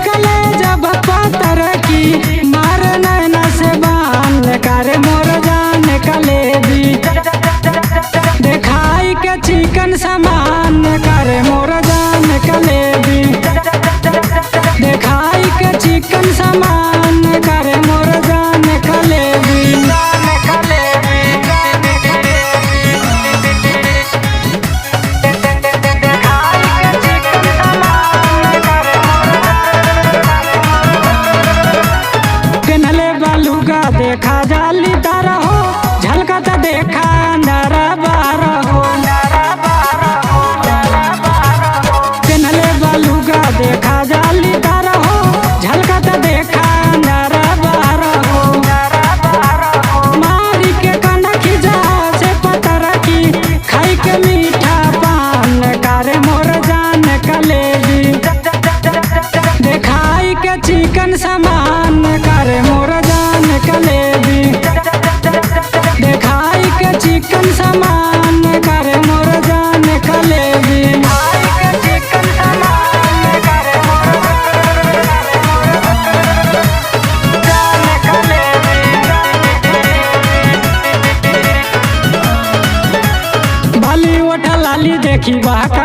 निकले जब पतर की मार नैना से बान करे मोर जान कलेबी दिखाई के चिकन सामान करे मोर जान कलेबी दिखाई के चिकन सामान करे मोर जान कलेबी देखा जाली तारा हो झलकता देखा अंधारा बारा हो पिनले बालूगा देखा जाली तारा हो झलकता देखा अंधारा बारा हो मारी के कनखी जा से पतर की खाई के मीठा पान करे मोर जान कलेबी दिखाई के चिकन सामान करे मोर जान कलेबी दिखाई के चिकन सामान करे मोर जान कलेबी बाली उठ लाली देखी बहका